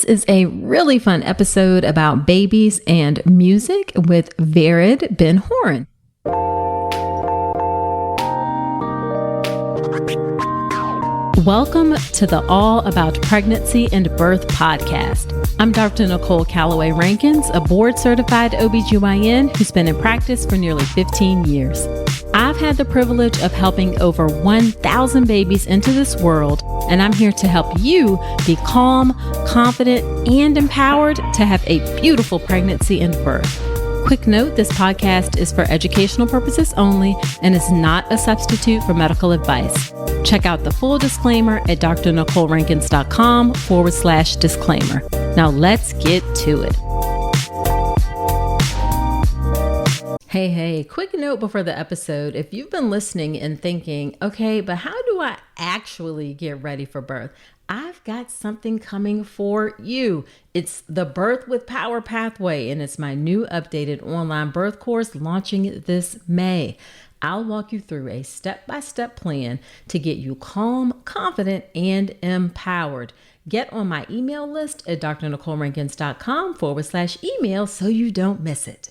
This is a really fun episode about babies and music with Vered Benhorin. Welcome to the All About Pregnancy and Birth podcast. I'm Dr. Nicole Calloway Rankins, a board-certified OBGYN who's been in practice for nearly 15 years. I've had the privilege of helping over 1,000 babies into this world, and I'm here to help you be calm, confident, and empowered to have a beautiful pregnancy and birth. Quick note, this podcast is for educational purposes only and is not a substitute for medical advice. Check out the full disclaimer at drnicolerankins.com/disclaimer. Now let's get to it. Hey, quick note before the episode. If you've been listening and thinking, okay, but how do I actually get ready for birth? I've got something coming for you. It's the Birth with Power Pathway, and it's my new updated online birth course launching this May. I'll walk you through a step-by-step plan to get you calm, confident, and empowered. Get on my email list at drnicolerankins.com/email so you don't miss it.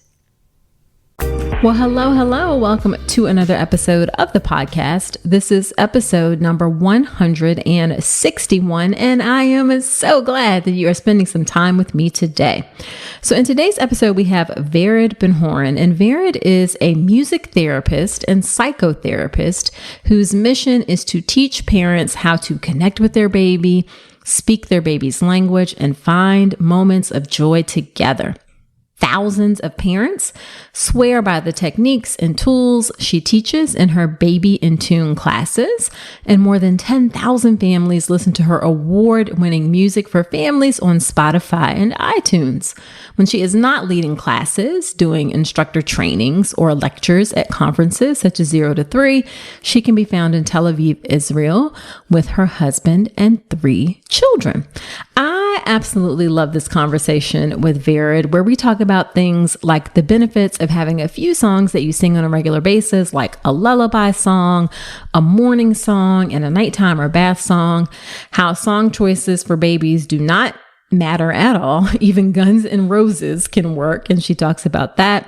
Well, hello. Welcome to another episode of the podcast. This is episode number 161, and I am so glad that you are spending some time with me today. So in today's episode, we have Vered Benhorin, and Vered is a music therapist and psychotherapist whose mission is to teach parents how to connect with their baby, speak their baby's language, and find moments of joy together. Thousands of parents swear by the techniques and tools she teaches in her Baby in Tune classes, and more than 10,000 families listen to her award-winning music for families on Spotify and iTunes. When she is not leading classes, doing instructor trainings, or lectures at conferences such as 0 to 3, she can be found in Tel Aviv, Israel, with her husband and 3 children. I absolutely love this conversation with Vered, where we talk about things like the benefits of having a few songs that you sing on a regular basis, like a lullaby song, a morning song, and a nighttime or bath song, how song choices for babies do not matter at all. Even Guns N' Roses can work, and she talks about that.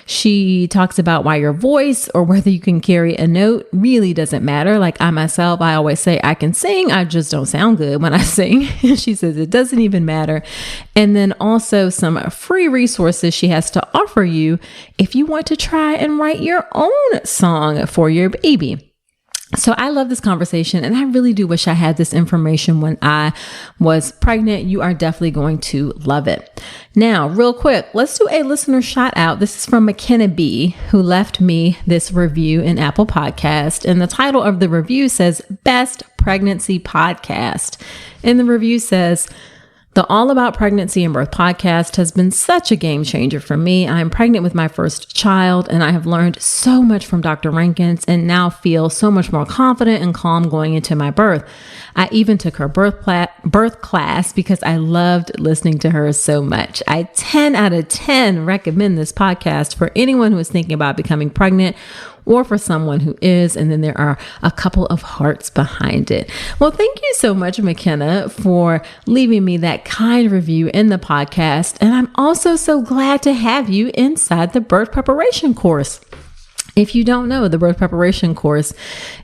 She talks about why your voice or whether you can carry a note really doesn't matter. Like I myself, I always say I can sing, I just don't sound good when I sing. She says it doesn't even matter. And then also some free resources she has to offer you if you want to try and write your own song for your baby. So I love this conversation, and I really do wish I had this information when I was pregnant. You are definitely going to love it. Now, real quick, let's do a listener shout out. This is from McKenna B, who left me this review in Apple Podcast. And the title of the review says, Best Pregnancy Podcast. And the review says, the All About Pregnancy and Birth podcast has been such a game changer for me. I am pregnant with my first child, and I have learned so much from Dr. Rankins and now feel so much more confident and calm going into my birth. I even took her birth class because I loved listening to her so much. I 10 out of 10 recommend this podcast for anyone who is thinking about becoming pregnant or for someone who is, and then there are a couple of hearts behind it. Well, thank you so much, McKenna, for leaving me that kind review in the podcast. And I'm also so glad to have you inside the birth preparation course. If you don't know, the birth preparation course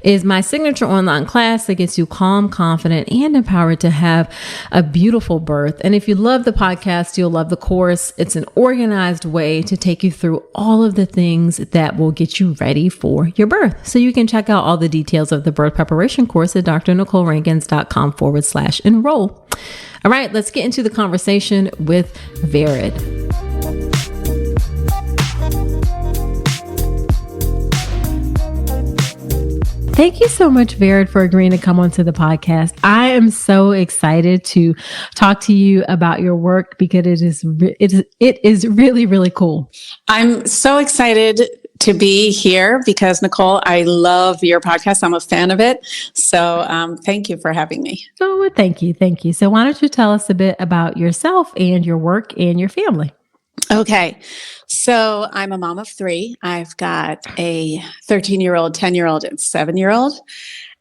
is my signature online class that gets you calm, confident, and empowered to have a beautiful birth. And if you love the podcast, you'll love the course. It's an organized way to take you through all of the things that will get you ready for your birth. So you can check out all the details of the birth preparation course at drnicolerankins.com/enroll. All right, let's get into the conversation with Vered. Thank you so much, Vered, for agreeing to come onto the podcast. I am so excited to talk to you about your work because it is really, really cool. I'm so excited to be here because, Nicole, I love your podcast. I'm a fan of it. So thank you for having me. Oh, well, thank you. Thank you. So why don't you tell us a bit about yourself and your work and your family? Okay. So I'm a mom of 3. I've got a 13-year-old, 10-year-old, and 7-year-old.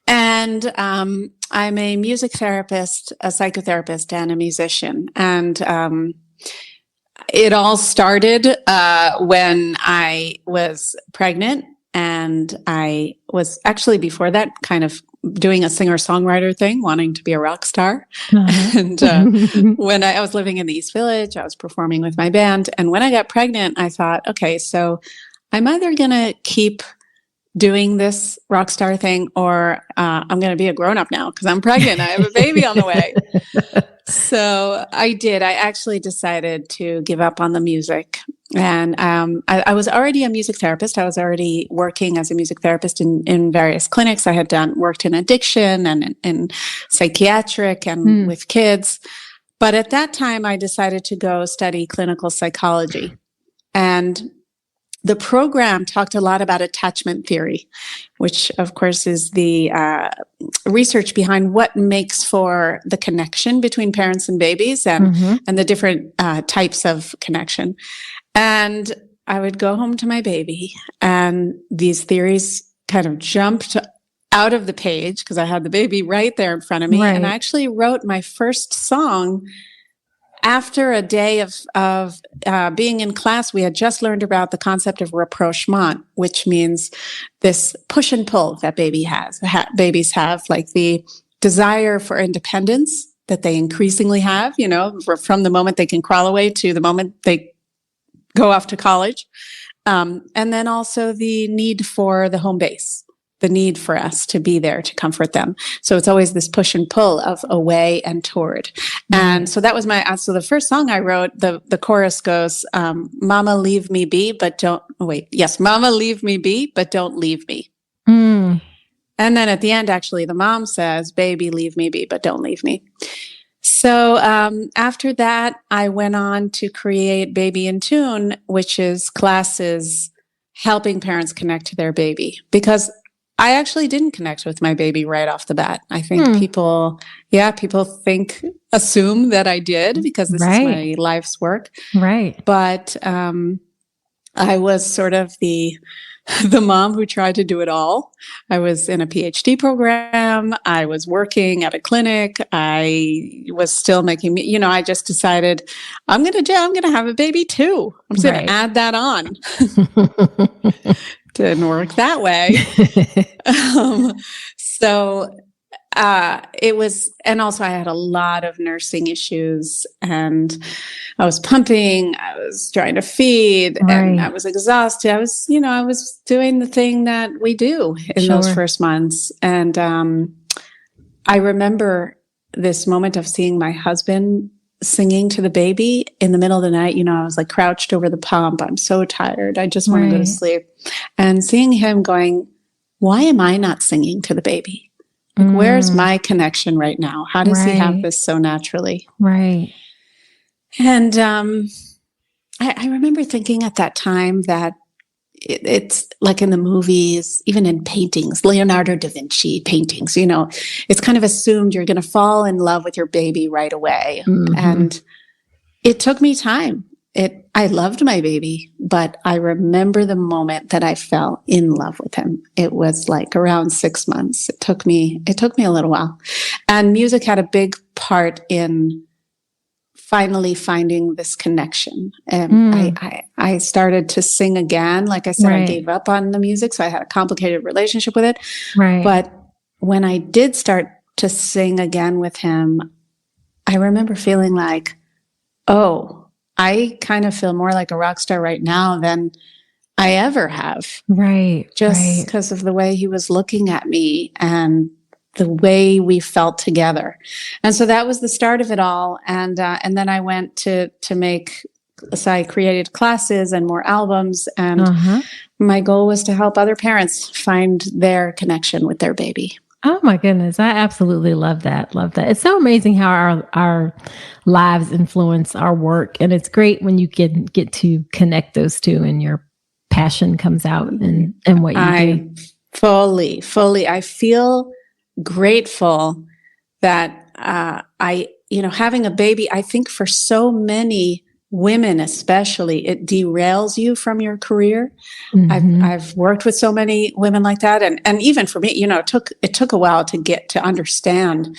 And I'm a music therapist, a psychotherapist, and a musician. And it all started when I was pregnant. And I was actually before that kind of doing a singer-songwriter thing, wanting to be a rock star. And when I was living in the East Village, I was performing with my band. And when I got pregnant, I thought, okay, so I'm either going to keep doing this rock star thing or I'm going to be a grown-up now because I'm pregnant. I have a baby on the way. So I did. I actually decided to give up on the music. And I was already a music therapist. I was already working as a music therapist in various clinics. I had worked in addiction and in psychiatric and with kids. But at that time, I decided to go study clinical psychology. And the program talked a lot about attachment theory, which of course is the research behind what makes for the connection between parents and babies and the different types of connection. And I would go home to my baby and these theories kind of jumped out of the page because I had the baby right there in front of me. Right. And I actually wrote my first song after a day of being in class. We had just learned about the concept of rapprochement, which means this push and pull that babies have, like the desire for independence that they increasingly have, from the moment they can crawl away to the moment they go off to college. And then also the need for the home base, the need for us to be there to comfort them. So it's always this push and pull of away and toward. And so that was so the first song I wrote, the chorus goes, Mama, leave me be, but don't, Mama, leave me be, but don't leave me. And then at the end, actually, the mom says, baby, leave me be, but don't leave me. So after that, I went on to create Baby in Tune, which is classes helping parents connect to their baby, because I actually didn't connect with my baby right off the bat. I think people assume that I did because this is my life's work. Right. But I was sort of the mom who tried to do it all. I was in a PhD program. I was working at a clinic. I was still making, I just decided I'm going to have a baby too. I'm just going to add that on. Didn't work that way. It was, and also I had a lot of nursing issues and I was pumping, I was trying to feed and I was exhausted. I was doing the thing that we do in those first months. And, I remember this moment of seeing my husband singing to the baby in the middle of the night. I was like crouched over the pump. I'm so tired. I just want to go to sleep. And seeing him going, why am I not singing to the baby? Like, where's my connection right now? How does he have this so naturally? Right. And I remember thinking at that time that it's like in the movies, even in paintings, Leonardo da Vinci paintings, it's kind of assumed you're going to fall in love with your baby right away. And it took me time. I loved my baby, but I remember the moment that I fell in love with him. It was like around 6 months. It took me a little while. And music had a big part in finally finding this connection. And I started to sing again. Like I said, I gave up on the music, so I had a complicated relationship with it. But when I did start to sing again with him, I remember feeling like, oh, I kind of feel more like a rock star right now than I ever have. Just because of the way he was looking at me and the way we felt together. And so that was the start of it all. And then I went to make, so I created classes and more albums. And my goal was to help other parents find their connection with their baby. Oh my goodness. I absolutely love that. It's so amazing how our lives influence our work. And it's great when you get to connect those two and your passion comes out in what you do. Fully. I feel grateful that, having a baby, I think for so many women especially, it derails you from your career. I've worked with so many women like that. And even for me, it took a while to get to understand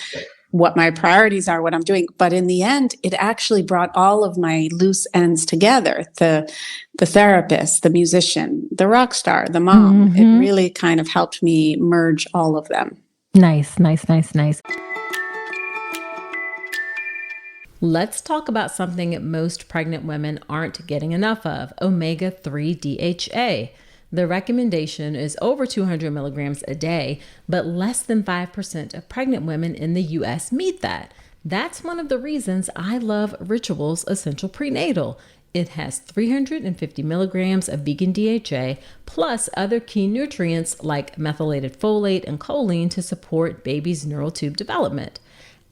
what my priorities are, what I'm doing. But in the end, it actually brought all of my loose ends together. The therapist, the musician, the rock star, the mom. It really kind of helped me merge all of them. Nice, nice, nice, nice. Let's talk about something most pregnant women aren't getting enough of, omega-3 DHA. The recommendation is over 200 milligrams a day, but less than 5% of pregnant women in the US meet that. That's one of the reasons I love Ritual's Essential Prenatal. It has 350 milligrams of vegan DHA, plus other key nutrients like methylated folate and choline to support baby's neural tube development.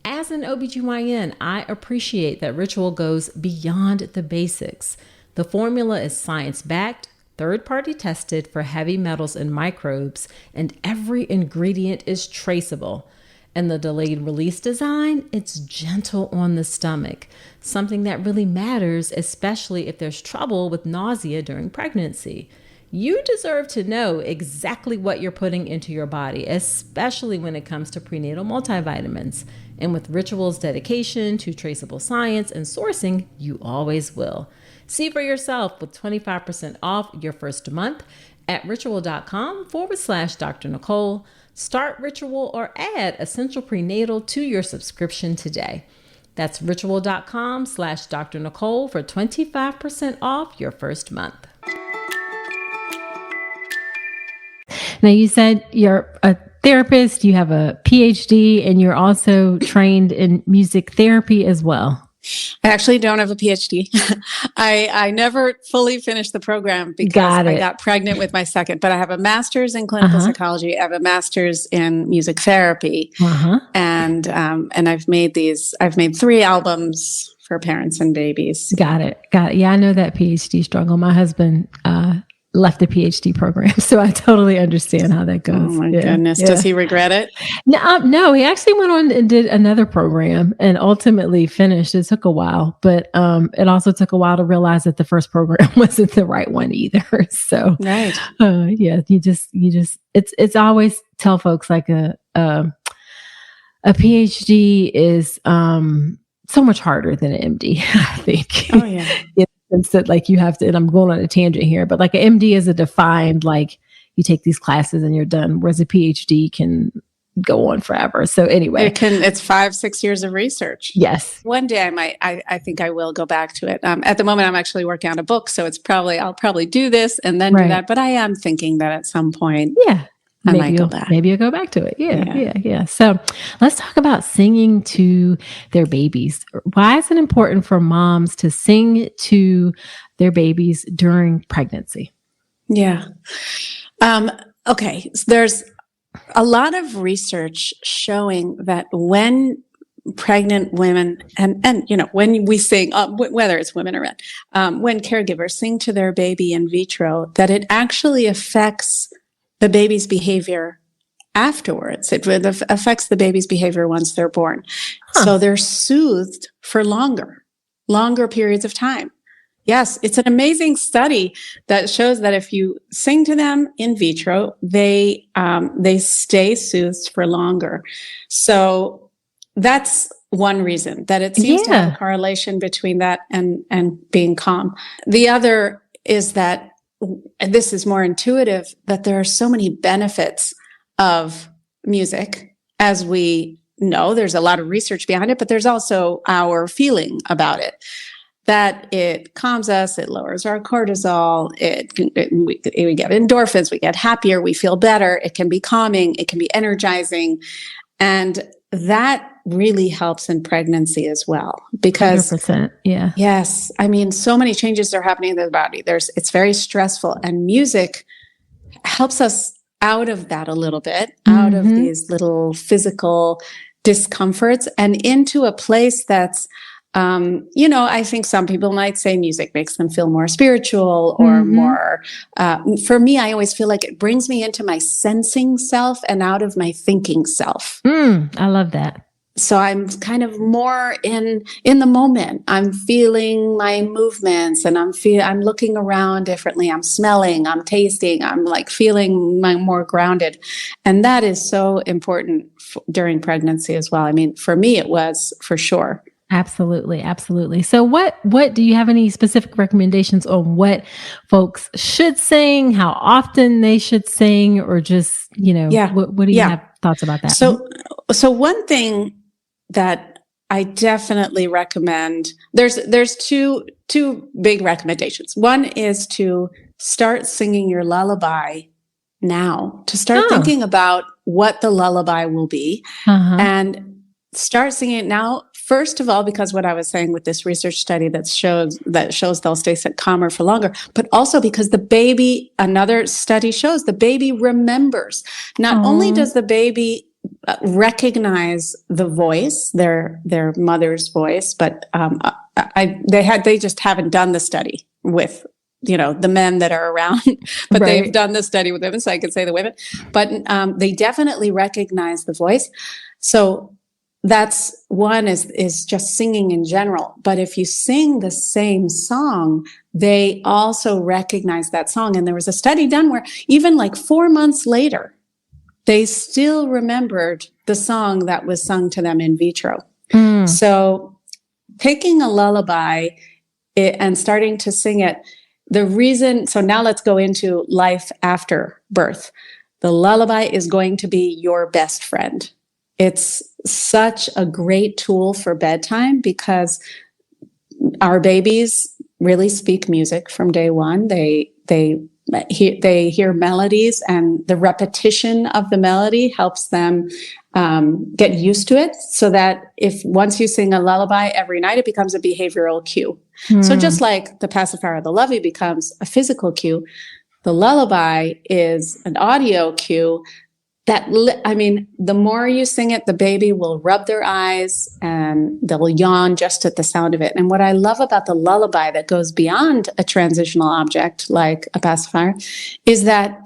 As an OBGYN, I appreciate that Ritual goes beyond the basics. The formula is science-backed, third-party tested for heavy metals and microbes, and every ingredient is traceable. And the delayed release design, it's gentle on the stomach, something that really matters, especially if there's trouble with nausea during pregnancy. You deserve to know exactly what you're putting into your body, especially when it comes to prenatal multivitamins. And with Ritual's dedication to traceable science and sourcing, you always will. See for yourself with 25% off your first month at ritual.com/Dr. Nicole. Start Ritual or add Essential Prenatal to your subscription today. That's ritual.com/Dr. Nicole for 25% off your first month. Now, you said you're a therapist, you have a PhD, and you're also trained in music therapy as well. I actually don't have a PhD. I never fully finished the program because I got pregnant with my second, but I have a master's in clinical psychology. I have a master's in music therapy. And I've made 3 albums for parents and babies. Got it. Yeah, I know that PhD struggle. My husband left the PhD program, so I totally understand how that goes. Oh my goodness. Yeah. Does he regret it? No, he actually went on and did another program and ultimately finished. It took a while, but it also took a while to realize that the first program wasn't the right one either. So, right. Yeah, you just, it's always tell folks like a PhD is so much harder than an MD, I think. Oh yeah. That like you have to, and I'm going on a tangent here, but like an MD is a defined, like you take these classes and you're done, whereas a PhD can go on forever. So anyway, it's 5-6 years of research. Yes. One day I think I will go back to it. At the moment I'm actually working on a book, so I'll probably do this and then do that. But I am thinking that at some point, I might go back. Maybe you'll go back to it. Yeah. So let's talk about singing to their babies. Why is it important for moms to sing to their babies during pregnancy? Yeah. Okay. So there's a lot of research showing that when pregnant women and when we sing, whether it's women or men, when caregivers sing to their baby in vitro, that it actually affects the baby's behavior afterwards. It affects the baby's behavior once they're born. So they're soothed for longer periods of time. Yes, it's an amazing study that shows that if you sing to them in vitro, they stay soothed for longer. So that's one reason that it seems to have a correlation between that and being calm. The other is that, and this is more intuitive, that there are so many benefits of music. As we know, there's a lot of research behind it, but there's also our feeling about it, that it calms us, it lowers our cortisol, we get endorphins, we get happier, we feel better, it can be calming, it can be energizing. And that really helps in pregnancy as well, because 100%, yeah. Yes. I mean, so many changes are happening in the body. It's very stressful, and music helps us out of that a little bit, out of these little physical discomforts and into a place that's, I think some people might say music makes them feel more spiritual or more, for me, I always feel like it brings me into my sensing self and out of my thinking self. I love that. so I'm kind of more in the moment. I'm feeling my movements, and I'm looking around differently. I'm smelling, I'm tasting, I'm like feeling more grounded. And that is so important during pregnancy as well. I mean, for me, it was for sure. Absolutely. Absolutely. So what do you have any specific recommendations on what folks should sing, how often they should sing, or just, what do you have thoughts about that? So one thing that I definitely recommend, there's two big recommendations. One is to start singing your lullaby now, to start thinking about what the lullaby will be, and start singing it now. First of all, because what I was saying with this research study that shows they'll stay calmer for longer, but also because the baby, another study shows the baby remembers. Not only does the baby recognize the voice, their mother's voice, but they just haven't done the study with the men that are around, but they've done the study with women, so I can say the women. But they definitely recognize the voice. So that's one is just singing in general. But if you sing the same song, they also recognize that song. And there was a study done where even like 4 months later, they still remembered the song that was sung to them in vitro. So picking a lullaby and starting to sing it, so now let's go into life after birth. The lullaby is going to be your best friend. It's such a great tool for bedtime because our babies really speak music from day one. They hear melodies, and the repetition of the melody helps them get used to it, so that once you sing a lullaby every night, it becomes a behavioral cue. So just like the pacifier or the lovey becomes a physical cue, the lullaby is an audio cue. The more you sing it, the baby will rub their eyes and they'll yawn just at the sound of it. And what I love about the lullaby that goes beyond a transitional object like a pacifier is that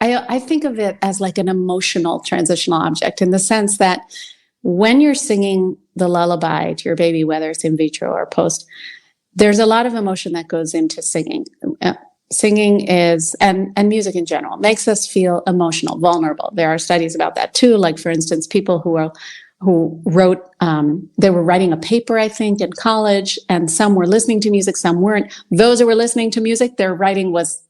I think of it as like an emotional transitional object, in the sense that when you're singing the lullaby to your baby, whether it's in vitro or post, there's a lot of emotion that goes into singing. Singing and music in general makes us feel emotional, vulnerable. There are studies about that too. Like, for instance, people who wrote, they were writing a paper, I think, in college, and some were listening to music, some weren't. Those who were listening to music, their writing was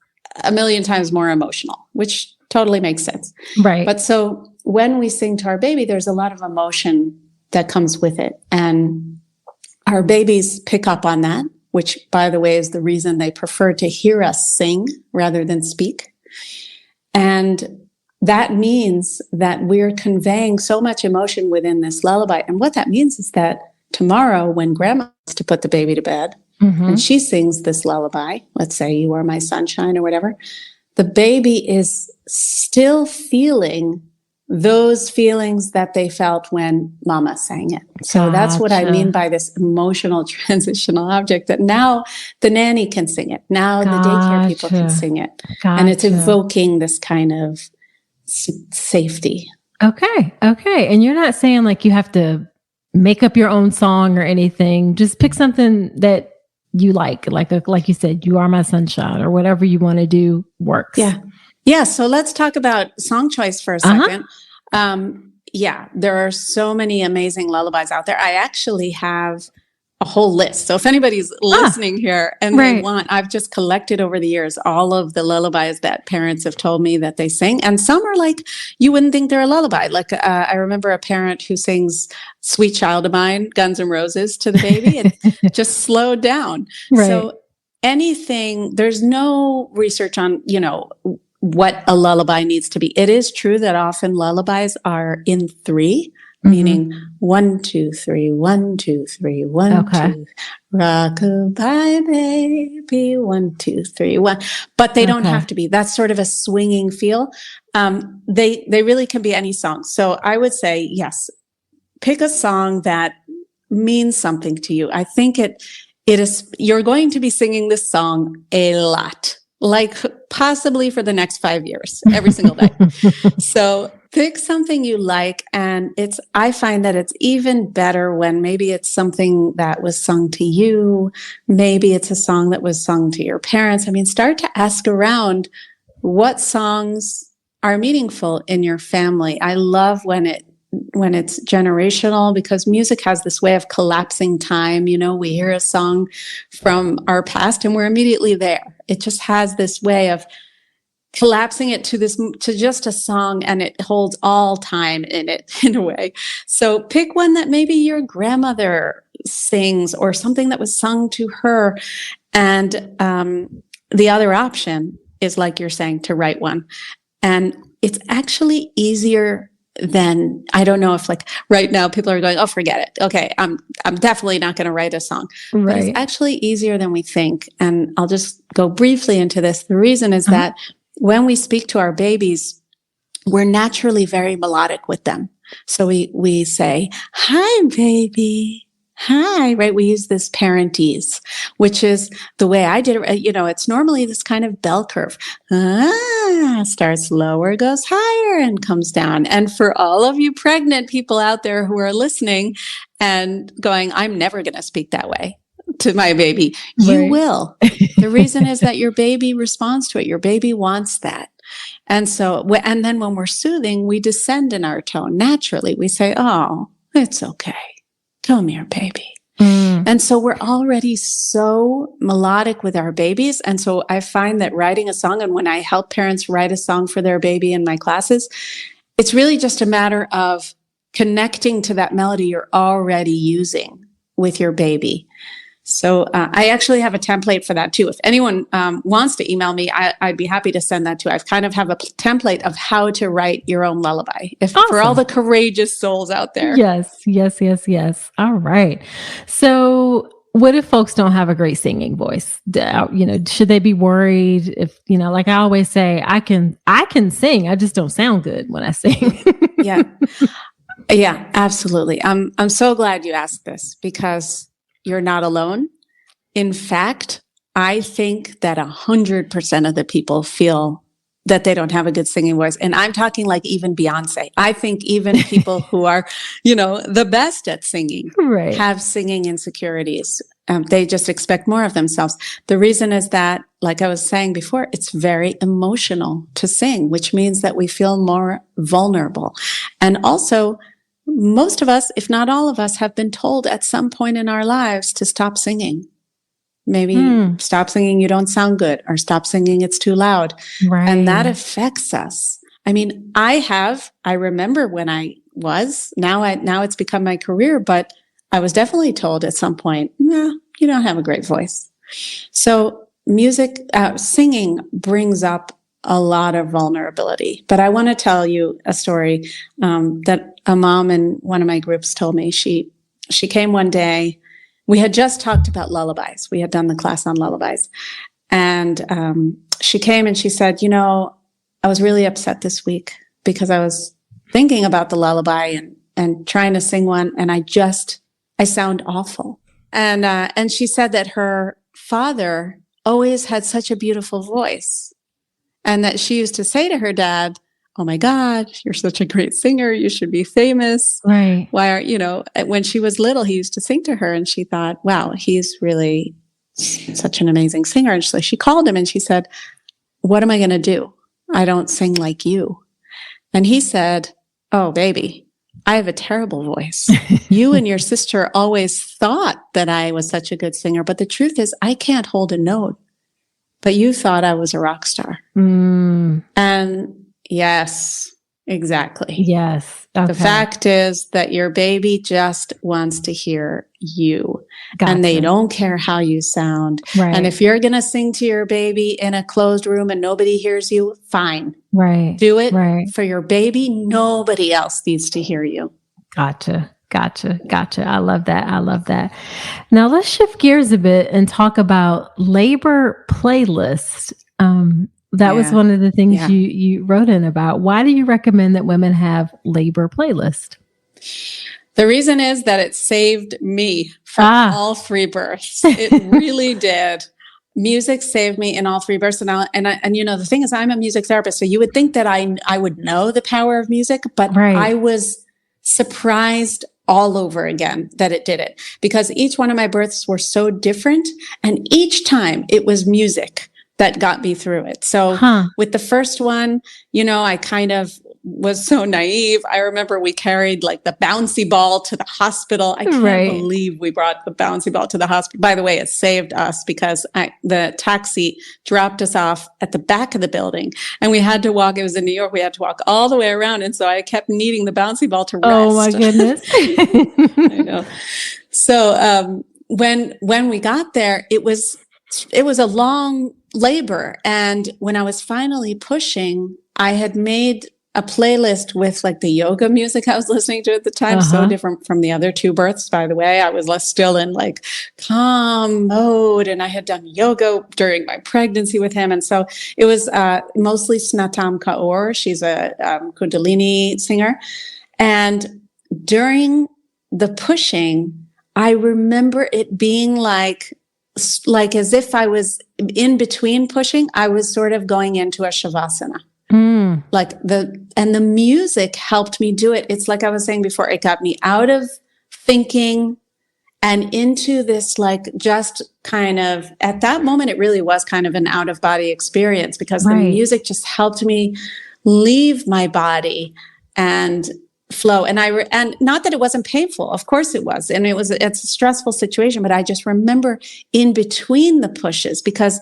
a million times more emotional, which totally makes sense. Right. But so when we sing to our baby, there's a lot of emotion that comes with it. And our babies pick up on that, which, by the way, is the reason they prefer to hear us sing rather than speak. And that means that we're conveying so much emotion within this lullaby. And what that means is that tomorrow, when grandma wants to put the baby to bed, and she sings this lullaby, let's say "You Are My Sunshine" or whatever, the baby is still feeling those feelings that they felt when mama sang it. So that's what I mean by this emotional transitional object, that now the nanny can sing it. Now the daycare people can sing it. And it's evoking this kind of safety. Okay. And you're not saying like you have to make up your own song or anything. Just pick something that you like you said, "You Are My Sunshine," or whatever you want to do works. Yeah. So let's talk about song choice for a second. There are so many amazing lullabies out there. I actually have a whole list. So if anybody's listening here and they want, I've just collected over the years all of the lullabies that parents have told me that they sing. And some are like, you wouldn't think they're a lullaby. Like I remember a parent who sings "Sweet Child of Mine," Guns N' Roses, to the baby, and just slowed down. So anything, there's no research on, what a lullaby needs to be. It is true that often lullabies are in 3, meaning 1, 2, 3, 1, 2, 3, 1, 2, rock-a-bye baby, 1, 2, 3, 1. But they don't have to be. That's sort of a swinging feel. They really can be any song. So I would say, yes, pick a song that means something to you. I think it is, you're going to be singing this song a lot, like possibly for the next 5 years, every single day. So Pick something you like. And I find that it's even better when maybe it's something that was sung to you. Maybe it's a song that was sung to your parents. I mean, start to ask around what songs are meaningful in your family. I love when it's generational, because music has this way of collapsing time. You know, we hear a song from our past and we're immediately there. It just has this way of collapsing it to just a song, and it holds all time in it in a way. So pick one that maybe your grandmother sings, or something that was sung to her. And the other option is, like you're saying, to write one. And it's actually easier than, I don't know if like right now people are going, oh, forget it. Okay, I'm definitely not going to write a song. Right. But it's actually easier than we think. And I'll just go briefly into this. The reason is that when we speak to our babies, we're naturally very melodic with them. So we say, hi, baby. Hi, right? We use this parentese, which is the way I did it. You know, it's normally this kind of bell curve. Starts lower, goes higher, and comes down. And for all of you pregnant people out there who are listening and going, I'm never going to speak that way to my baby, you will. The reason is that your baby responds to it. Your baby wants that. And so, and then when we're soothing, we descend in our tone naturally. We say, oh, it's okay. Come here, baby. And so we're already so melodic with our babies. And so I find that writing a song, and when I help parents write a song for their baby in my classes, it's really just a matter of connecting to that melody you're already using with your baby. So I actually have a template for that too. If anyone wants to email me, I'd be happy to send that too. I kind of have a template of how to write your own lullaby, for all the courageous souls out there. Yes. All right. So what if folks don't have a great singing voice? You know, should they be worried if, you know, like I always say, I can sing. I just don't sound good when I sing. Yeah, absolutely. I'm so glad you asked this, because you're not alone. In fact, I think that 100% of the people feel that they don't have a good singing voice. And I'm talking like even Beyonce. I think even people who are, you know, the best at singing have singing insecurities. They just expect more of themselves. The reason is that, like I was saying before, it's very emotional to sing, which means that we feel more vulnerable. And also, most of us, if not all of us, have been told at some point in our lives to stop singing. Maybe stop singing, you don't sound good, or stop singing, it's too loud. And that affects us. I mean, I remember when I was, now it's become my career, but I was definitely told at some point, no, you don't have a great voice. So singing brings up a lot of vulnerability. But I want to tell you a story that a mom in one of my groups told me. She came one day. We had just talked about lullabies. We had done the class on lullabies. And she came and she said, you know, I was really upset this week because I was thinking about the lullaby and trying to sing one, and I sound awful. And she said that her father always had such a beautiful voice, and that she used to say to her dad, oh my God, you're such a great singer. You should be famous. Right. Why are, you know, when she was little, he used to sing to her, and she thought, wow, he's really such an amazing singer. And so she called him and she said, what am I going to do? I don't sing like you. And he said, oh, baby, I have a terrible voice. You and your sister always thought that I was such a good singer, but the truth is I can't hold a note. But you thought I was a rock star. And yes, exactly. Yes. Okay. The fact is that your baby just wants to hear you. Gotcha. And they don't care how you sound. Right. And if you're going to sing to your baby in a closed room and nobody hears you, fine. Right. Do it for your baby. Nobody else needs to hear you. Gotcha. I love that. Now let's shift gears a bit and talk about labor playlists. That was one of the things you wrote in about. Why do you recommend that women have labor playlists? The reason is that it saved me from all 3 births. It really did. music saved me in all three births. And you know, the thing is, I'm a music therapist, so you would think that I would know the power of music, but I was surprised all over again that it did it, because each one of my births were so different, and each time it was music that got me through it. So with the first one, you know, I kind of was so naive. I remember we carried like the bouncy ball to the hospital. I can't believe we brought the bouncy ball to the hospital. By the way, it saved us because the taxi dropped us off at the back of the building, and we had to walk. It was in New York. We had to walk all the way around. And so I kept needing the bouncy ball to rest. Oh my goodness. I know. So, when we got there, it was a long labor. And when I was finally pushing, I had made a playlist with like the yoga music I was listening to at the time. So different from the other two births, by the way. I was still in like calm mode, and I had done yoga during my pregnancy with him. And so it was mostly Snatam Kaur. She's a Kundalini singer. And during the pushing, I remember it being like as if I was in between pushing, I was sort of going into a Shavasana. And the music helped me do it. It's like I was saying before, it got me out of thinking and into this, like, just kind of, at that moment, it really was kind of an out of body experience, because the music just helped me leave my body and flow. And not that it wasn't painful. Of course it was. And it's a stressful situation, but I just remember in between the pushes, because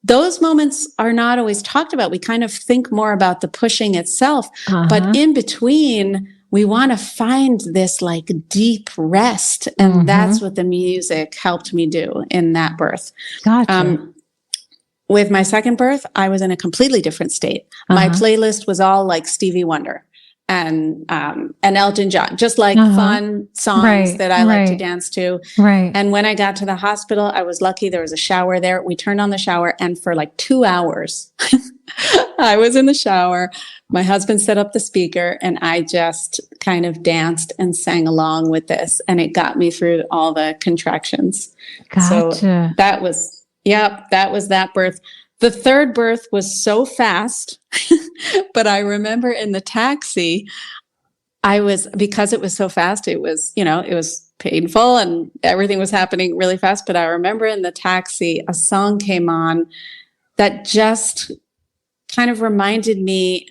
those moments are not always talked about. We kind of think more about the pushing itself, but in between, we want to find this like deep rest. And that's what the music helped me do in that birth. Gotcha. With my second birth, I was in a completely different state. My playlist was all like Stevie Wonder and Elton John, just like fun songs that I like to dance to. And when I got to the hospital, I was lucky. There was a shower there. We turned on the shower, and for like 2 hours, I was in the shower. My husband set up the speaker, and I just kind of danced and sang along with this, and it got me through all the contractions. Gotcha. So that was that birth. The third birth was so fast, but I remember in the taxi, because it was so fast, it was painful and everything was happening really fast. But I remember in the taxi, a song came on that just kind of reminded me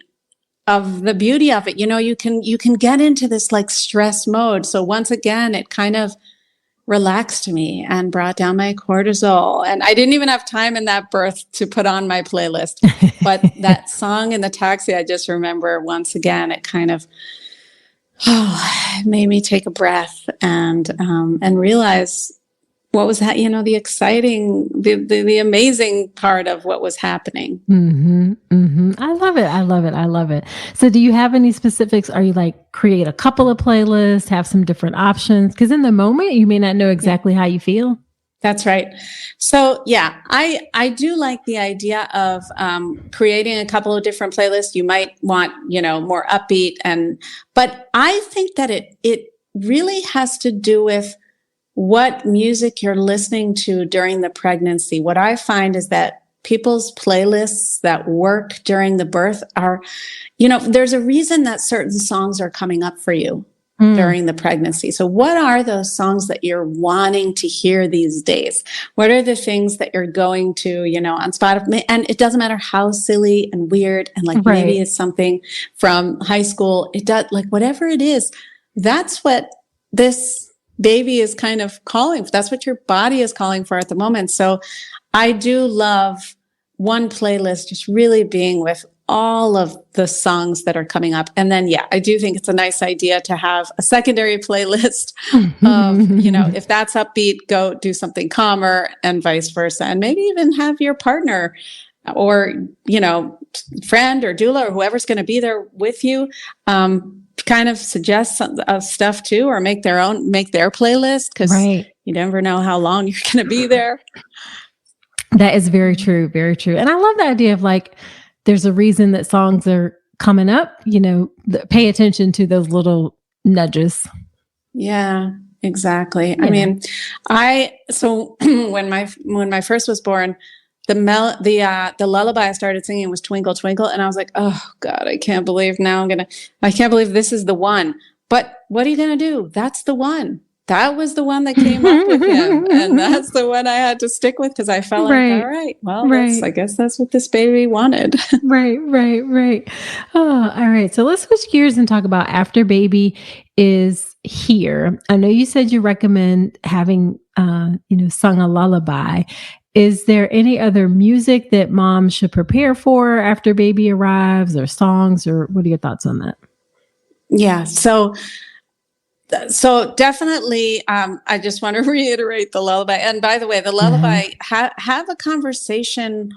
of the beauty of it. You know, you can get into this like stress mode. So once again, it kind of relaxed me and brought down my cortisol. And I didn't even have time in that birth to put on my playlist. But that song in the taxi, I just remember once again, it kind of made me take a breath and realize what was that, the exciting, the amazing part of what was happening. I love it. So do you have any specifics? Are you like create a couple of playlists, have some different options? Because in the moment, you may not know exactly how you feel. That's right. So yeah, I do like the idea of creating a couple of different playlists. You might want, more upbeat, but I think that it really has to do with what music you're listening to during the pregnancy. What I find is that people's playlists that work during the birth are, there's a reason that certain songs are coming up for you during the pregnancy. So what are those songs that you're wanting to hear these days? What are the things that you're going to, on Spotify? And it doesn't matter how silly and weird and maybe it's something from high school. It does, whatever it is, that's what this baby is kind of calling for. That's what your body is calling for at the moment. So I do love one playlist just really being with all of the songs that are coming up. And then, I do think it's a nice idea to have a secondary playlist of, if that's upbeat, go do something calmer and vice versa. And maybe even have your partner or, friend or doula or whoever's going to be there with you, kind of suggest some stuff too, or make their playlist, because you never know how long you're going to be there. That is very true. Very true. And I love the idea of there's a reason that songs are coming up, pay attention to those little nudges. Yeah. Exactly. You I know. mean, so when my first was born, the lullaby I started singing was Twinkle Twinkle, and I was like, oh God, I can't believe this is the one. But what are you gonna do? That's the one. That was the one that came up with him, and that's the one I had to stick with because I felt like, all right, well, I guess that's what this baby wanted. Right. Oh, all right. So let's switch gears and talk about after baby is here. I know you said you recommend having, sung a lullaby. Is there any other music that mom should prepare for after baby arrives, or songs, or what are your thoughts on that? Yeah. So definitely, I just want to reiterate the lullaby. And by the way, the lullaby, have a conversation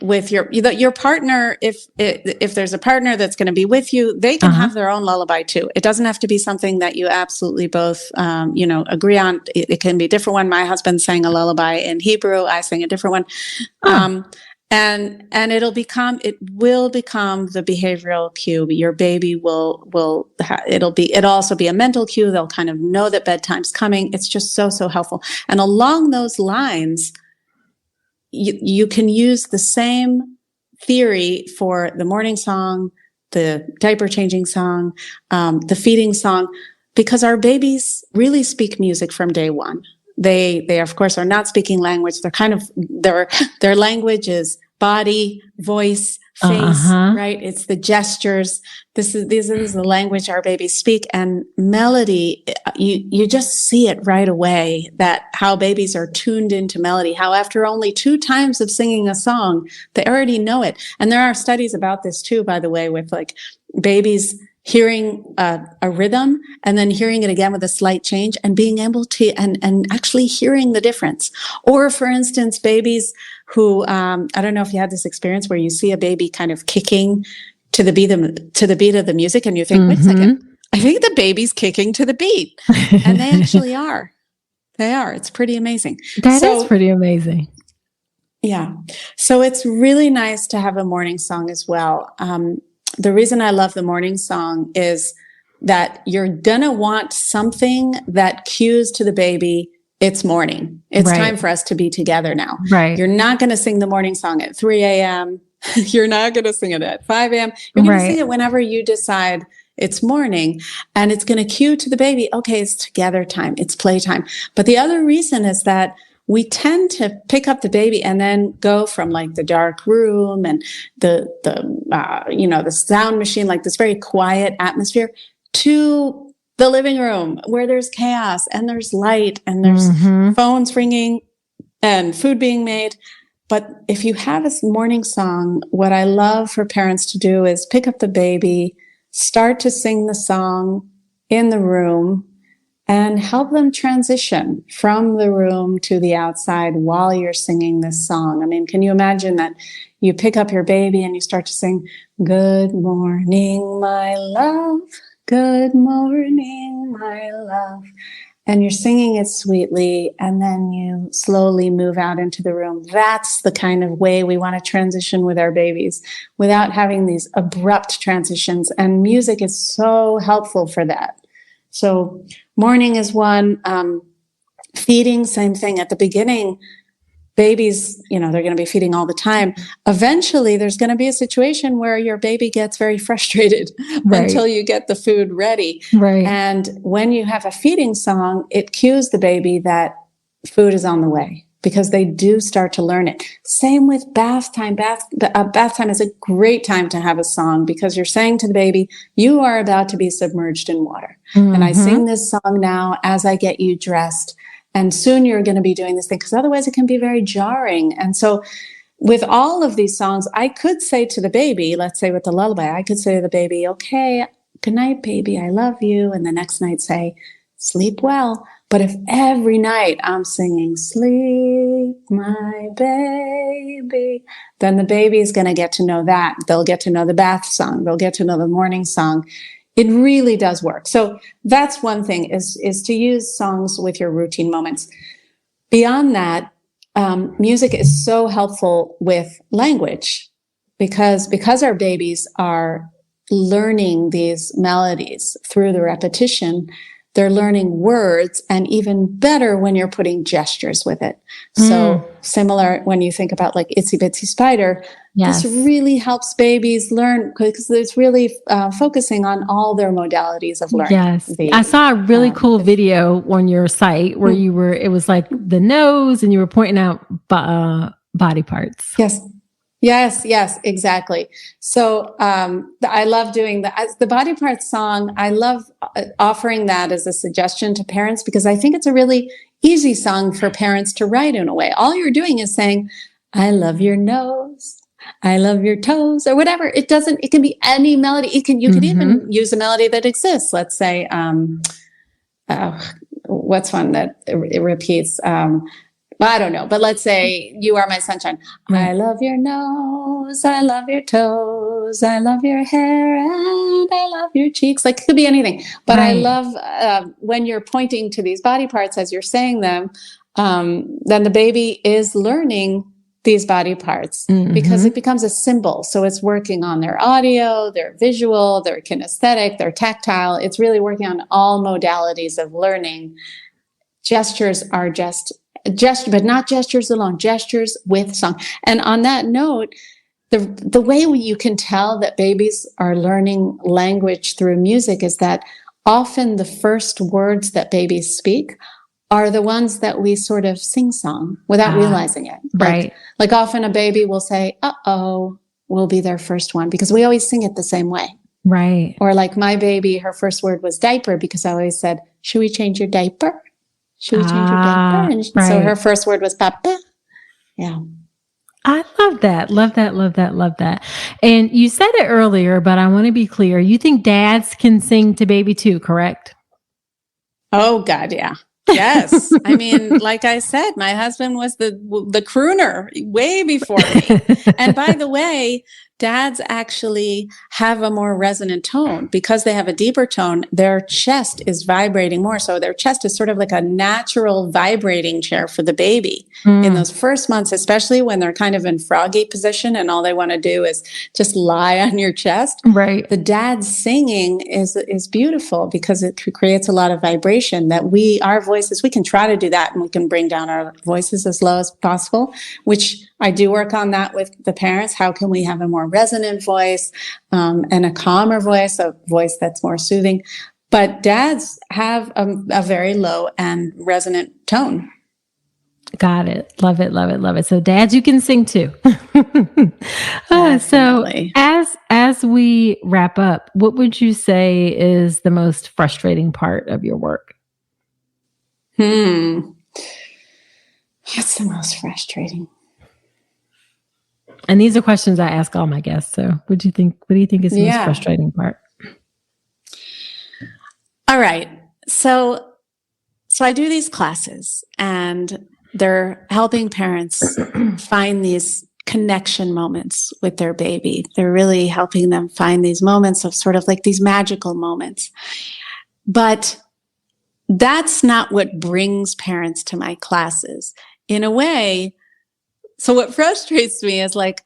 with your partner. If there's a partner that's going to be with you, they can have their own lullaby too. It doesn't have to be something that you absolutely both, agree on. It can be a different one. My husband sang a lullaby in Hebrew. I sang a different one. And it will become the behavioral cue. Your baby it'll also be a mental cue. They'll kind of know that bedtime's coming. It's just so helpful. And along those lines, you can use the same theory for the morning song, the diaper changing song, the feeding song, because our babies really speak music from day one. They of course are not speaking language. They're kind of their language is body, voice, face, right? It's the gestures. This is the language our babies speak, and melody. You just see it right away that how babies are tuned into melody. How after only 2 times of singing a song, they already know it. And there are studies about this too, by the way, with like babies hearing a rhythm and then hearing it again with a slight change and being able to and actually hearing the difference. Or for instance, babies who I don't know if you had this experience where you see a baby kind of kicking to the beat of the music, and you think, wait a second, I think the baby's kicking to the beat, and they actually are. They are. It's pretty amazing. That is pretty amazing. Yeah. So it's really nice to have a morning song as well. The reason I love the morning song is that you're gonna want something that cues to the baby, it's morning. It's time for us to be together now. Right. You're not going to sing the morning song at 3 a.m. You're not going to sing it at 5 a.m. You're going to sing it whenever you decide it's morning, and it's going to cue to the baby, okay, it's together time, it's playtime. But the other reason is that we tend to pick up the baby and then go from like the dark room and the sound machine, like this very quiet atmosphere, to the living room where there's chaos and there's light and there's phones ringing and food being made. But if you have a morning song, what I love for parents to do is pick up the baby, start to sing the song in the room, and help them transition from the room to the outside while you're singing this song. I mean, can you imagine that you pick up your baby and you start to sing, "Good morning, my love. Good morning, my love." And you're singing it sweetly, and then you slowly move out into the room. That's the kind of way we want to transition with our babies without having these abrupt transitions. And music is so helpful for that. So morning is one. Feeding, same thing. At the beginning, babies, they're going to be feeding all the time. Eventually, there's going to be a situation where your baby gets very frustrated until you get the food ready. Right. And when you have a feeding song, it cues the baby that food is on the way, because they do start to learn it. Same with bath time. Bath time is a great time to have a song, because you're saying to the baby, you are about to be submerged in water. And I sing this song now as I get you dressed. And soon you're going to be doing this thing, because otherwise it can be very jarring. And so with all of these songs, I could say to the baby, let's say with the lullaby, I could say to the baby, okay, good night, baby, I love you. And the next night say, sleep well. But if every night I'm singing, sleep, my baby, then the baby is going to get to know that. They'll get to know the bath song. They'll get to know the morning song. It really does work. So that's one thing, is to use songs with your routine moments. Beyond that, music is so helpful with language, because our babies are learning these melodies through the repetition. they're learning words, and even better when you're putting gestures with it. So similar when you think about like Itsy Bitsy Spider, this really helps babies learn because it's really focusing on all their modalities of learning. Yes. I saw a really cool video on your site where it was like the nose and you were pointing out body parts. Yes, exactly. So I love doing the body parts song. I love offering that as a suggestion to parents because I think it's a really easy song for parents to write in a way. All you're doing is saying, I love your nose, I love your toes, or whatever. It can be any melody. You can even use a melody that exists. Let's say, what's one that it repeats? I don't know, but let's say You Are My Sunshine. I love your nose, I love your toes, I love your hair, and I love your cheeks. Like it could be anything. But I love when you're pointing to these body parts as you're saying them, then the baby is learning these body parts because it becomes a symbol. So it's working on their audio, their visual, their kinesthetic, their tactile. It's really working on all modalities of learning. Gestures are but not gestures alone, gestures with song. And on that note, the way you can tell that babies are learning language through music is that often the first words that babies speak are the ones that we sort of sing song without realizing it. Like often a baby will say, uh-oh, will be their first one because we always sing it the same way. Right. Or like my baby, her first word was diaper because I always said, should we change your diaper? Should we change your diaper? And so her first word was papa. Yeah. I love that. Love that. Love that. Love that. And you said it earlier, but I want to be clear. You think dads can sing to baby too, correct? Oh God. Yeah. Yes. I mean, like I said, my husband was the crooner way before me. And by the way, dads actually have a more resonant tone because they have a deeper tone. Their chest is vibrating more. So their chest is sort of like a natural vibrating chair for the baby in those first months, especially when they're kind of in froggy position and all they want to do is just lie on your chest. Right. The dad singing is beautiful because it creates a lot of vibration that our voices, we can try to do that and we can bring down our voices as low as possible, which I do work on that with the parents. How can we have a more resonant voice and a calmer voice, a voice that's more soothing? But dads have a very low and resonant tone. Got it. Love it. Love it. Love it. So dads, you can sing too. So as we wrap up, what would you say is the most frustrating part of your work? What's the most frustrating? And these are questions I ask all my guests. So what do you think is the most frustrating part? All right. So I do these classes and they're helping parents find these connection moments with their baby. They're really helping them find these moments of sort of like these magical moments. But that's not what brings parents to my classes. In a way, so what frustrates me is like,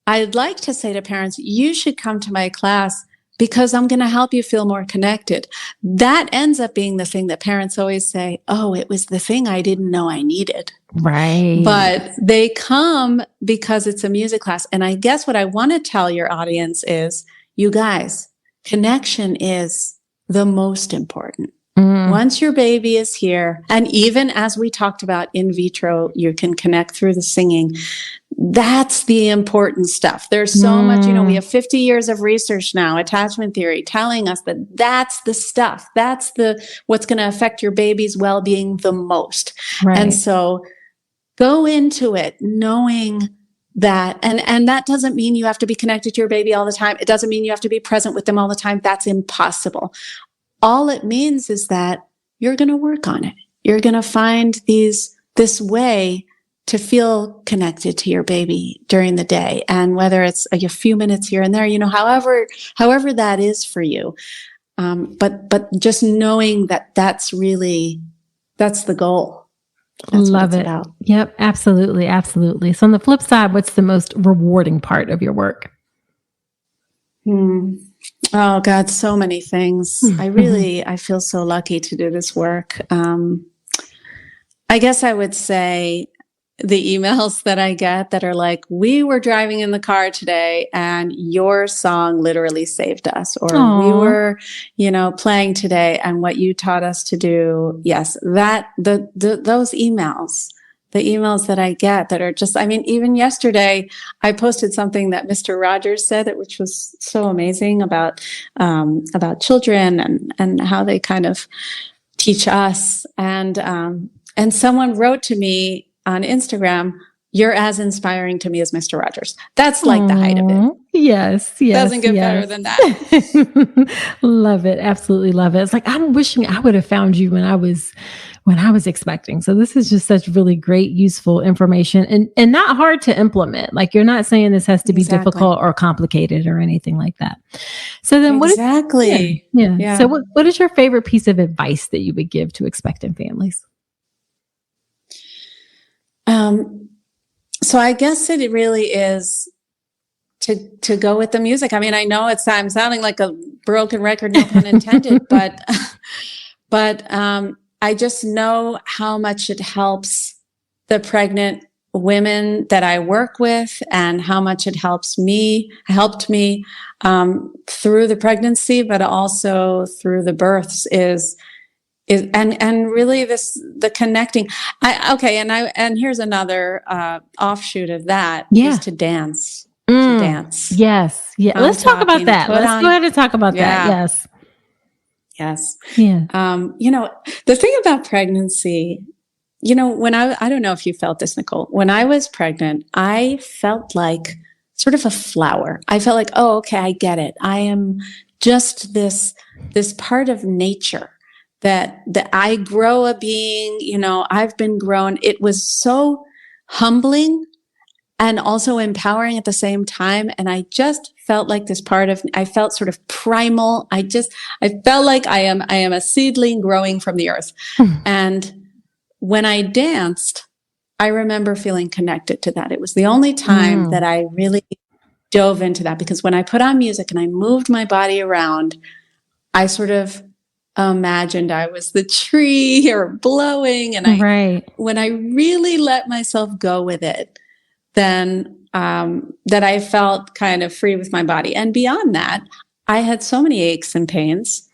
I'd like to say to parents, you should come to my class because I'm going to help you feel more connected. That ends up being the thing that parents always say, oh, it was the thing I didn't know I needed. Right. But they come because it's a music class. And I guess what I want to tell your audience is, you guys, connection is the most important. Once your baby is here, and even as we talked about in vitro, you can connect through the singing. That's the important stuff. There's so much, we have 50 years of research now, attachment theory, telling us that that's the stuff. That's what's going to affect your baby's well-being the most. Right. And so go into it knowing that, and that doesn't mean you have to be connected to your baby all the time. It doesn't mean you have to be present with them all the time. That's impossible. All it means is that you're going to work on it. You're going to find this way to feel connected to your baby during the day. And whether it's a few minutes here and there, however that is for you. But just knowing that that's the goal. That's Love it. About. Yep. Absolutely. Absolutely. So on the flip side, what's the most rewarding part of your work? Oh God, so many things. I feel so lucky to do this work. I guess I would say the emails that I get that are like, we were driving in the car today and your song literally saved us, or Aww. we were, playing today and what you taught us to do. Yes, those emails. The emails that I get that are just, even yesterday, I posted something that Mr. Rogers said, which was so amazing about children and how they kind of teach us. And someone wrote to me on Instagram, "You're as inspiring to me as Mr. Rogers." That's like the height of it. Yes. Doesn't get better than that. Love it. Absolutely love it. It's like, I'm wishing I would have found you when I was expecting. So this is just such really great, useful information and not hard to implement. Like, you're not saying this has to be difficult or complicated or anything like that. So then Yeah. So what is your favorite piece of advice that you would give to expectant families? So I guess it really is to go with the music. I know I'm sounding like a broken record, no pun intended, but I just know how much it helps the pregnant women that I work with, and how much it helped me through the pregnancy, but also through the births and really the connecting. And here's another offshoot of that is to dance. To dance. Yes. Yeah. Let's talk about that. Let's go ahead and talk about that. Yes. Yes. Yeah. The thing about pregnancy, when I don't know if you felt this, Nicole, when I was pregnant, I felt like sort of a flower. I felt like, oh, okay, I get it. I am just this part of nature that I grow a being, I've been grown. It was so humbling and also empowering at the same time. And I just felt like I felt sort of primal. I felt like I am a seedling growing from the earth. And when I danced, I remember feeling connected to that. It was the only time that I really dove into that, because when I put on music and I moved my body around, I sort of imagined I was the tree or blowing. And when I really let myself go with it, then that I felt kind of free with my body. And beyond that, I had so many aches and pains.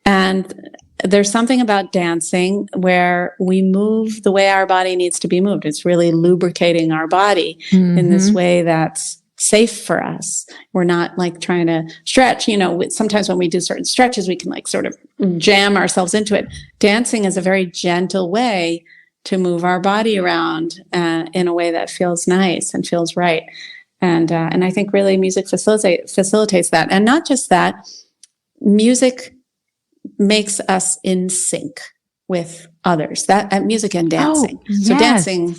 And there's something about dancing where we move the way our body needs to be moved. It's really lubricating our body in this way that's safe for us. We're not like trying to stretch, sometimes when we do certain stretches, we can like sort of jam ourselves into it. Dancing is a very gentle way to move our body around in a way that feels nice and feels right. And I think really music facilitates that. And not just that, music makes us in sync with others. That music and dancing. So dancing,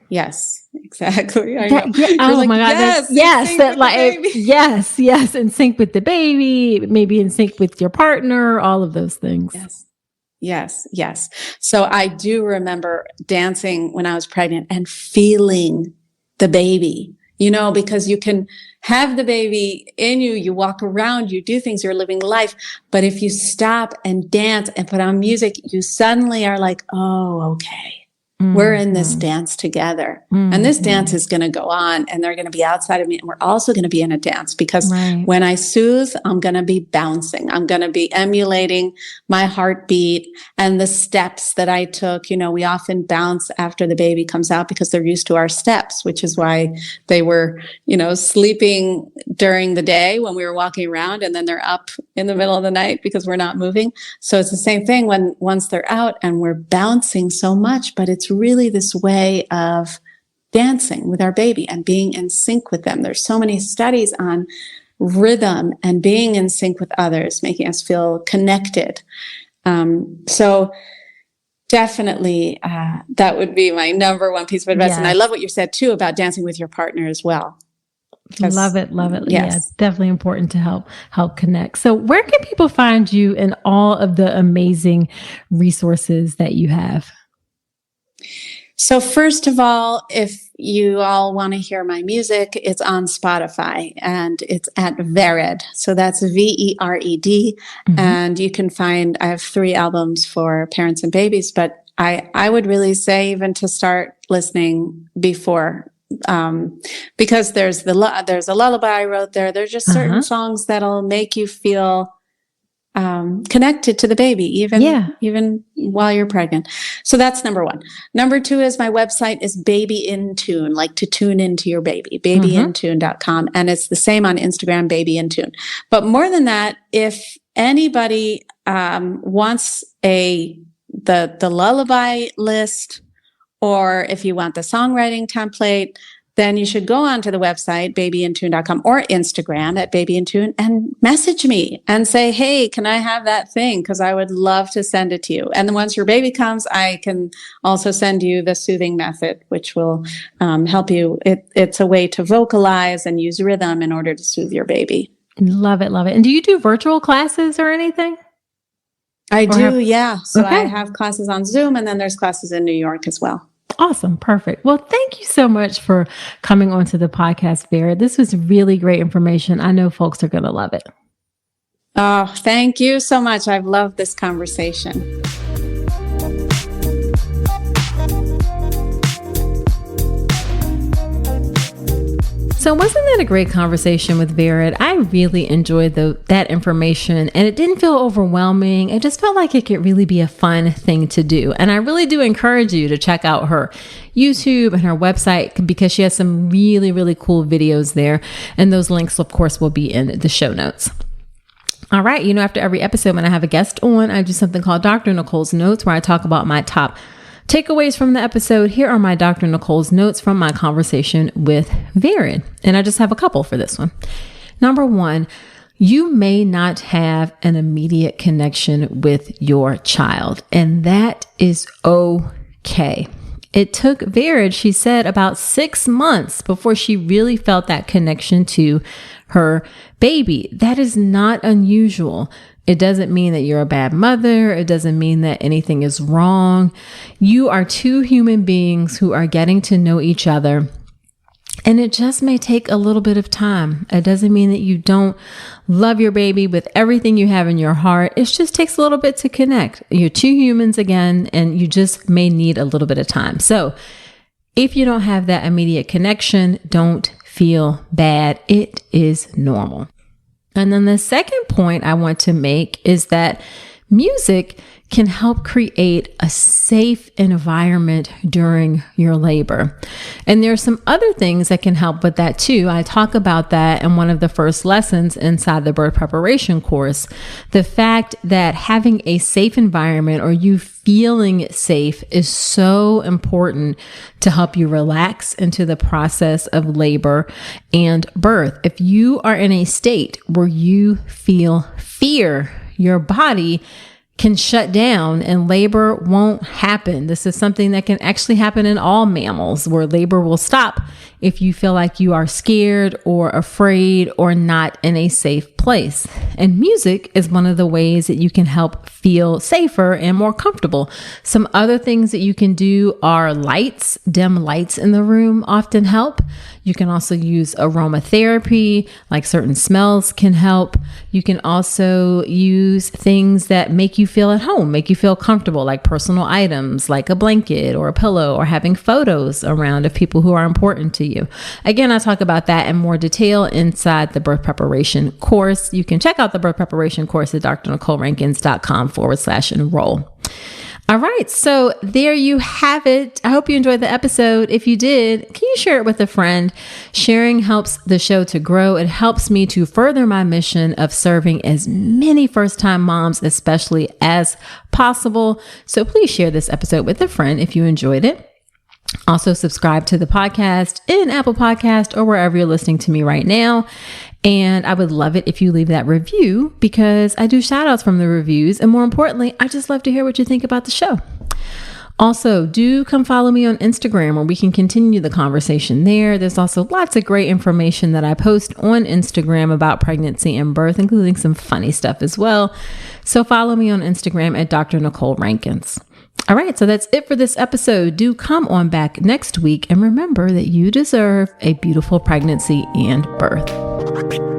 yes, exactly. I know. Oh my God! Yes, in sync with the baby, maybe in sync with your partner, all of those things. Yes. So I do remember dancing when I was pregnant and feeling the baby, because you can have the baby in you, you walk around, you do things, you're living life. But if you stop and dance and put on music, you suddenly are like, oh, okay. We're in this dance together. And this dance is going to go on, and they're going to be outside of me. And we're also going to be in a dance, because when I soothe, I'm going to be bouncing. I'm going to be emulating my heartbeat and the steps that I took. We often bounce after the baby comes out because they're used to our steps, which is why they were, sleeping during the day when we were walking around, and then they're up in the middle of the night because we're not moving. So it's the same thing once they're out and we're bouncing so much, but it's really this way of dancing with our baby and being in sync with them. There's so many studies on rhythm and being in sync with others, making us feel connected. So definitely that would be my number one piece of advice. Yes. And I love what you said too about dancing with your partner as well. Love it. Yes. Yeah, it's definitely important to help connect. So where can people find you and all of the amazing resources that you have? So first of all, if you all want to hear my music, it's on Spotify and it's at Vered. So that's Vered. Mm-hmm. And you can find, I have 3 albums for parents and babies, but I would really say even to start listening before, because there's a lullaby I wrote there. There's just certain songs that'll make you feel connected to the baby, even while you're pregnant. So that's number 1. Number 2 is my website is Baby in Tune, like to tune into your baby, babyintune.com. And it's the same on Instagram, Baby in Tune. But more than that, if anybody wants the lullaby list, or if you want the songwriting template, then you should go onto the website, babyintune.com, or Instagram at babyintune, and message me and say, hey, can I have that thing? Because I would love to send it to you. And then once your baby comes, I can also send you the soothing method, which will help you. It's a way to vocalize and use rhythm in order to soothe your baby. Love it, love it. And do you do virtual classes or anything? I do, yeah. So I have classes on Zoom, and then there's classes in New York as well. Awesome. Perfect. Well, thank you so much for coming onto the podcast, Vered. This was really great information. I know folks are going to love it. Oh, thank you so much. I've loved this conversation. So wasn't that a great conversation with Vered? I really enjoyed that information, and it didn't feel overwhelming. It just felt like it could really be a fun thing to do. And I really do encourage you to check out her YouTube and her website, because she has some really, really cool videos there. And those links, of course, will be in the show notes. All right. After every episode, when I have a guest on, I do something called Dr. Nicole's Notes, where I talk about my top takeaways from the episode. Here are my Dr. Nicole's notes from my conversation with Vered. And I just have a couple for this one. Number 1, you may not have an immediate connection with your child, and that is okay. It took Vered, she said, about 6 months before she really felt that connection to her baby. That is not unusual. It doesn't mean that you're a bad mother. It doesn't mean that anything is wrong. You are 2 human beings who are getting to know each other. And it just may take a little bit of time. It doesn't mean that you don't love your baby with everything you have in your heart. It just takes a little bit to connect. You're 2 humans again, and you just may need a little bit of time. So if you don't have that immediate connection, don't feel bad. It is normal. And then the second point I want to make is that music can help create a safe environment during your labor. And there are some other things that can help with that too. I talk about that in one of the first lessons inside the birth preparation course. The fact that having a safe environment, or you feeling safe, is so important to help you relax into the process of labor and birth. If you are in a state where you feel fear, your body can shut down and labor won't happen. This is something that can actually happen in all mammals, where labor will stop if you feel like you are scared or afraid or not in a safe place. And music is one of the ways that you can help feel safer and more comfortable. Some other things that you can do are lights. Dim lights in the room often help. You can also use aromatherapy, like certain smells can help. You can also use things that make you feel at home, make you feel comfortable, like personal items, like a blanket or a pillow, or having photos around of people who are important to you. Again, I talk about that in more detail inside the birth preparation course. You can check out the birth preparation course at drnicolerankins.com/enroll. All right. So there you have it. I hope you enjoyed the episode. If you did, can you share it with a friend? Sharing helps the show to grow. It helps me to further my mission of serving as many first-time moms, especially, as possible. So please share this episode with a friend if you enjoyed it. Also subscribe to the podcast in Apple Podcast or wherever you're listening to me right now. And I would love it if you leave that review, because I do shout outs from the reviews. And more importantly, I just love to hear what you think about the show. Also, do come follow me on Instagram, where we can continue the conversation there. There's also lots of great information that I post on Instagram about pregnancy and birth, including some funny stuff as well. So follow me on Instagram at Dr. Nicole Rankins. All right, so that's it for this episode. Do come on back next week and remember that you deserve a beautiful pregnancy and birth.